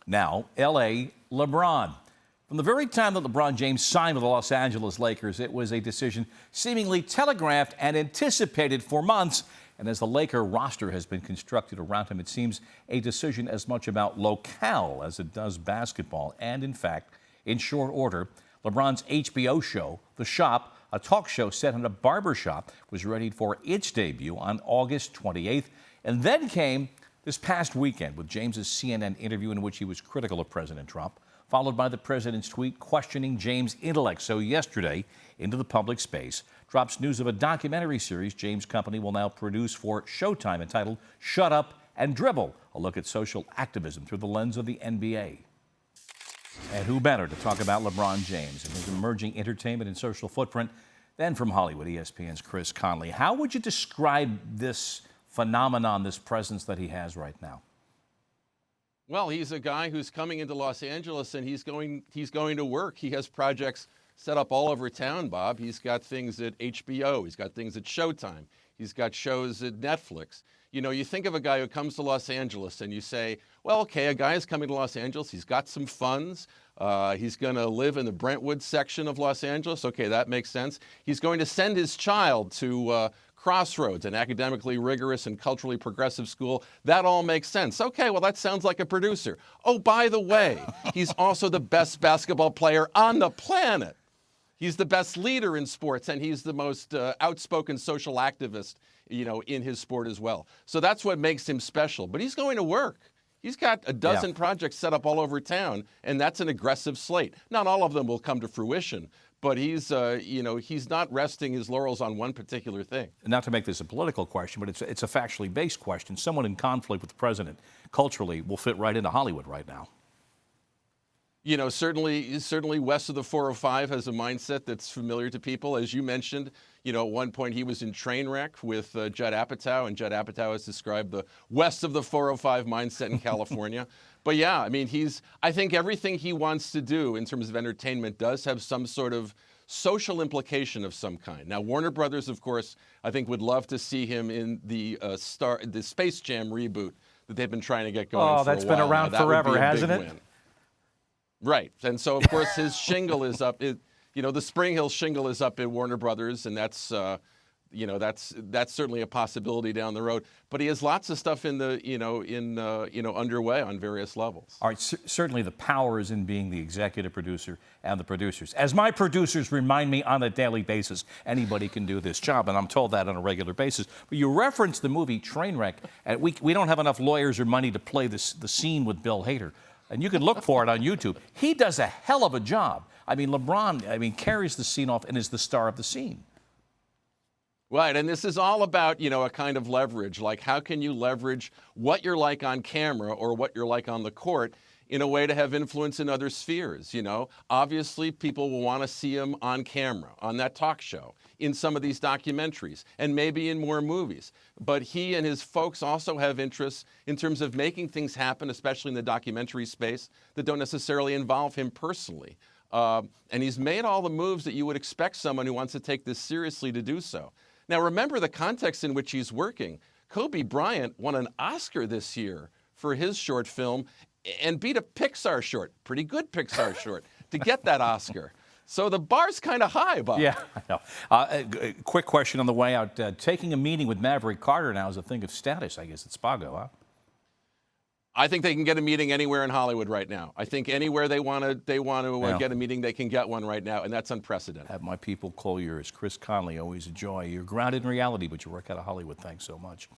Now, L.A. LeBron. From the very time that LeBron James signed with the Los Angeles Lakers, it was a decision seemingly telegraphed and anticipated for months. And as the Laker roster has been constructed around him, it seems a decision as much about locale as it does basketball. And in fact, in short order, LeBron's HBO show, The Shop, a talk show set in a barbershop, was ready for its debut on August 28th. And then came this past weekend with James's CNN interview in which he was critical of President Trump, followed by the president's tweet questioning James' intellect. So yesterday, into the public space, drops news of a documentary series James' company will now produce for Showtime entitled Shut Up and Dribble, a look at social activism through the lens of the NBA. And who better to talk about LeBron James and his emerging entertainment and social footprint than from Hollywood, ESPN's Chris Connelly. How would you describe this phenomenon, this presence that he has right now? Well, he's a guy who's coming into Los Angeles and he's going to work. He has projects set up all over town, Bob. He's got things at HBO. He's got things at Showtime. He's got shows at Netflix. You know, you think of a guy who comes to Los Angeles and you say, well, okay, a guy is coming to Los Angeles. He's got some funds. He's going to live in the Brentwood section of Los Angeles. Okay, that makes sense. He's going to send his child to Crossroads, an academically rigorous and culturally progressive school. That all makes sense. Okay, well, that sounds like a producer. Oh, by the way, he's also the best basketball player on the planet. He's the best leader in sports, and he's the most outspoken social activist, in his sport as well. So that's what makes him special. But he's going to work. He's got a dozen projects set up all over town, and that's an aggressive slate. Not all of them will come to fruition, but he's not resting his laurels on one particular thing. Not to make this a political question, but it's a factually based question. Someone in conflict with the president culturally will fit right into Hollywood right now. Certainly west of the 405 has a mindset that's familiar to people. As you mentioned, at one point he was in Trainwreck with Judd Apatow, and Judd Apatow has described the west of the 405 mindset in California. But yeah, I think everything he wants to do in terms of entertainment does have some sort of social implication of some kind. Now, Warner Brothers, of course, I think would love to see him in the Space Jam reboot that they've been trying to get going for a while. Oh, that's been around forever, hasn't it? Win. Right. And so, of course, his shingle is up. The Spring Hill shingle is up at Warner Brothers, and that's certainly a possibility down the road. But he has lots of stuff underway on various levels. All right. Certainly, the power is in being the executive producer and the producers. As my producers remind me on a daily basis, anybody can do this job, and I'm told that on a regular basis. But you referenced the movie Trainwreck, and we don't have enough lawyers or money to play the scene with Bill Hader. And you can look for it on YouTube. He does a hell of a job. LeBron, carries the scene off and is the star of the scene. Right, and this is all about, a kind of leverage. Like, how can you leverage what you're like on camera or what you're like on the court in a way to have influence in other spheres, Obviously, people will want to see him on camera, on that talk show, in some of these documentaries, and maybe in more movies. But he and his folks also have interests in terms of making things happen, especially in the documentary space, that don't necessarily involve him personally. And he's made all the moves that you would expect someone who wants to take this seriously to do so. Now, remember the context in which he's working. Kobe Bryant won an Oscar this year for his short film and beat a Pixar short, pretty good Pixar short, to get that Oscar. So the bar's kind of high, Bob. Yeah, I know. A quick question on the way out. Taking a meeting with Maverick Carter now is a thing of status, I guess, at Spago, huh? I think they can get a meeting anywhere in Hollywood right now. I think anywhere they want to get a meeting, they can get one right now, and that's unprecedented. Have my people call yours. Chris Connelly, always a joy. You're grounded in reality, but you work out of Hollywood. Thanks so much.